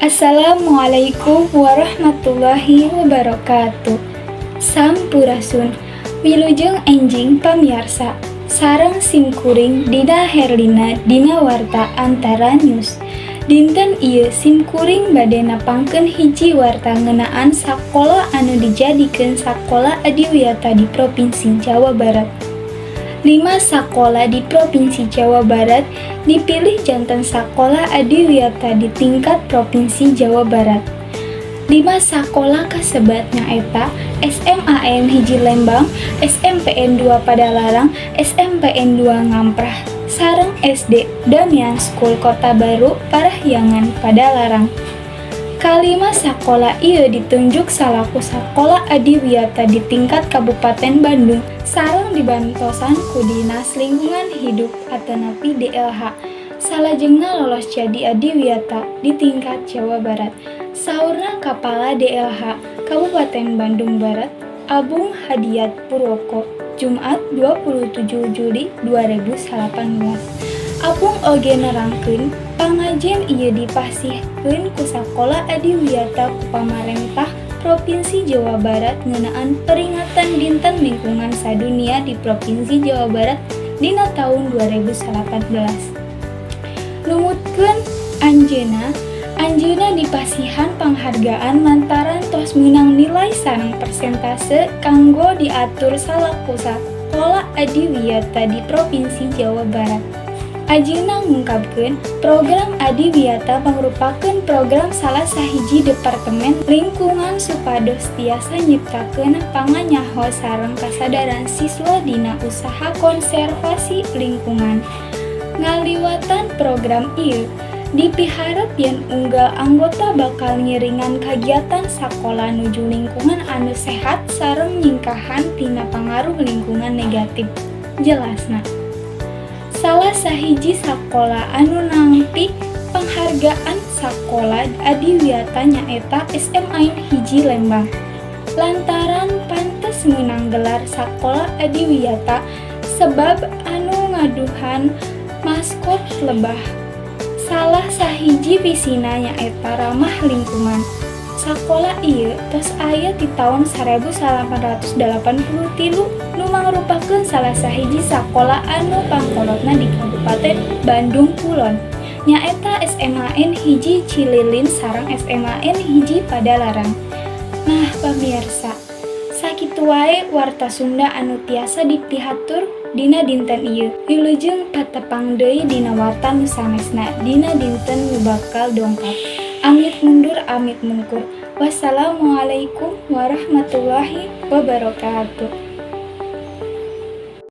Assalamualaikum warahmatullahi wabarakatuh. Sampurasun, wilujeng enjing pamiarsa, sareng simkuring Dina Herlina dina warta antara news. Dinten ieu simkuring bade napangkeun hiji warta ngeunaan sakola anu dijadikeun sakola adiwiyata di Provinsi Jawa Barat. 5 sakola di Provinsi Jawa Barat dipilih janten sakola adiwiyata di tingkat Provinsi Jawa Barat. 5 sakola kasebat nyaeta SMAN hiji Lembang, SMPN 2 Padalarang, SMPN 2 Ngamprah, sareng SD Damian School Kota Baru Parahyangan Padalarang. Kalima sakola ieu ditunjuk salaku sakola adiwiyata di tingkat Kabupaten Bandung sareng dibantosan ku Dinas Lingkungan Hidup atanapi DLH. Salajengna lolos jadi adiwiyata di tingkat Jawa Barat. Saurna Kepala DLH Kabupaten Bandung Barat, Abung Hadiat Purwoko, Jumat 27 Juli 2018. Apung oge nerangkeun pangajen ieu dipasihkeun ku sakola adiwiyata ku pamarentah Provinsi Jawa Barat ngeunaan peringatan Dinten Lingkungan Sadunia di Provinsi Jawa Barat dina tahun 2018. Numutkeun Anjeunna dipasihan panghargaan lantaran tos meunang nilai sareng persentase kanggo diatur salaku sakola adiwiyata di Provinsi Jawa Barat. Ajeuna ngungkapkeun program adiwiyata mangrupakeun program salah sahiji Departemen Lingkungan supados tiasa nyiptakeun panganyaho sareng kasadaran siswa dina usaha konservasi lingkungan. Ngaliwatan program ieu dipiharep yen unggal anggota bakal ngiringan kagiatan sakola nuju lingkungan anu sehat sareng nyingkahan tina pangaruh lingkungan negatif. Jelasna, salah sahiji sakola anu nampi penghargaan sakola adiwiyata nyaeta SMAN hiji Lembang. Lantaran pantes meunang gelar sakola adiwiyata sebab anu ngaduhan maskot lebah. Salah sahiji visina nyaeta ramah lingkungan. Sakola ieu tos aya ti taun 1883 nu mangrupakeun salah sahiji sakola anu pangkolotna di Kabupaten Bandung Kulon. Nyaeta SMAN hiji Cililin sareng SMAN hiji Padalarang. Nah, pamirsa, sakitu wae warta Sunda anu tiasa dipihatur dina dinten ieu. Wilujeng patepang deui dina warta nu sanesna dina dinten nu bakal dongkap. Amit mundur amit mungkur. Wassalamualaikum warahmatullahi wabarakatuh.